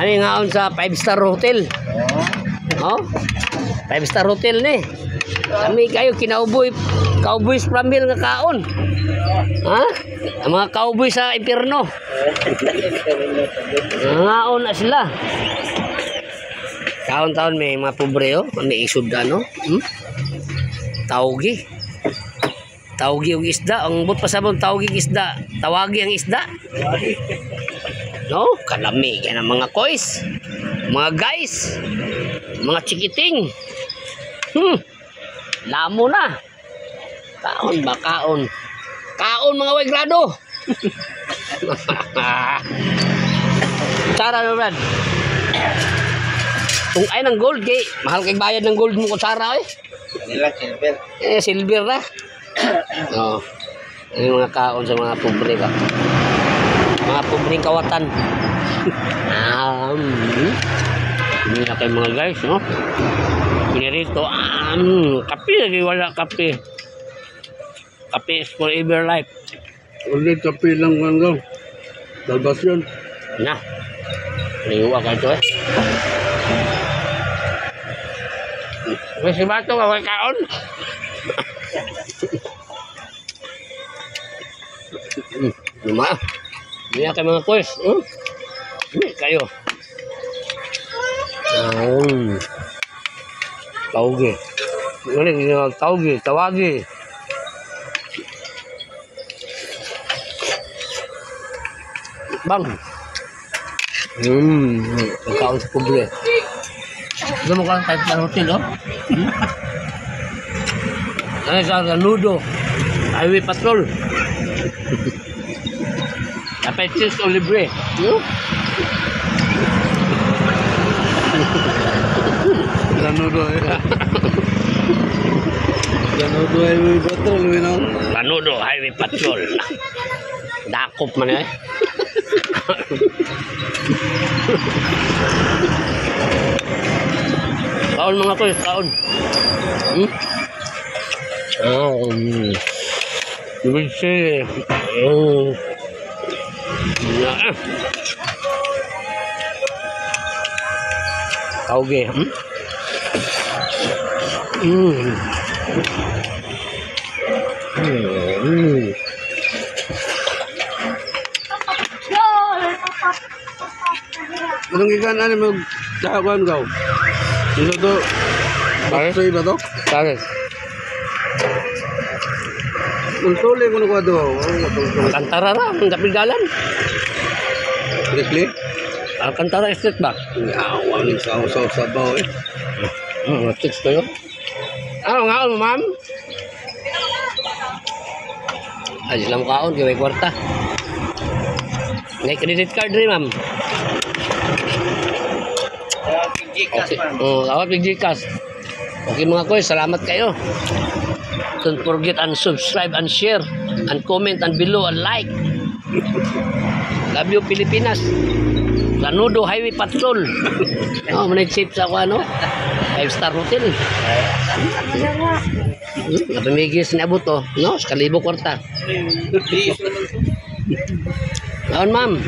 Ani ngaon sa 5-star hotel. Oh. 5-star hotel ni. Kami kayo kinauboy, cowboys from hell nga kaon. Ha? Ang mga cowboy sa impierno. Ngaon na sila. Taon-taon may mga pobre oh, may isud ano. Tawgi. Tawgi og isda, ang but pasabon tawgi isda, tawagi ang isda. No, kalami kay ng mga kois. Mga guys. Mga chikiting. Lamo na. Kaon ba kaon? Kaon mga wegrado. Sara na Brad. Kung ay ng gold kay mahal kay bayad ng gold mo ko Sara eh. Nila silver. Silver na. Oh. Yung mga kaon sa mga pobre ka. Mga pobreng kawatan. Hindi na kayo mga guys, no? Pinirito, kape lagi wala kape. Kape is forever life. Ulit kape lang lang. Dalbas yun. Na. Liwa ka ito eh. May si Bato ka kay kaon. Luma. Hindi kayo mga quiz. Kayo. Tawagi. Tawagi. Tawagi. Bang. Pagkaon sa pobre. Ito mo ka kahit sa hotel, oh. Ano sa Lanudo. Highway Patrol. Apetis o libre. Lanudo eh. Lanudo Highway Patrol, you know? Lanudo Highway Patrol. Dakop man eh. Kaon mga kuys, kaon. Bisa. Ya. Tauge. Anong ikan ano mo kawan kau? Dito to. Baksoy ba to? Bakit? Untuli ko na do. Alcantara ra, ang kapigalan. Strictly? Alcantara street ba? Awang sa sabaw eh. Tips ko yun. Ano nga mo, ma'am? Ay, sila mo kaon, may kwarta. May credit card rin, ma'am. Okay. Awat ng Gcash. Okay mga koy, salamat kayo. Don't forget and subscribe and share and comment and below and like. Love you Pilipinas. Lanudo Highway Patrol. Oh, manag-save sa ako ano? 5-star hotel. Napamigis na abot to, no? Sa kalibo kwarta. Aon ma'am.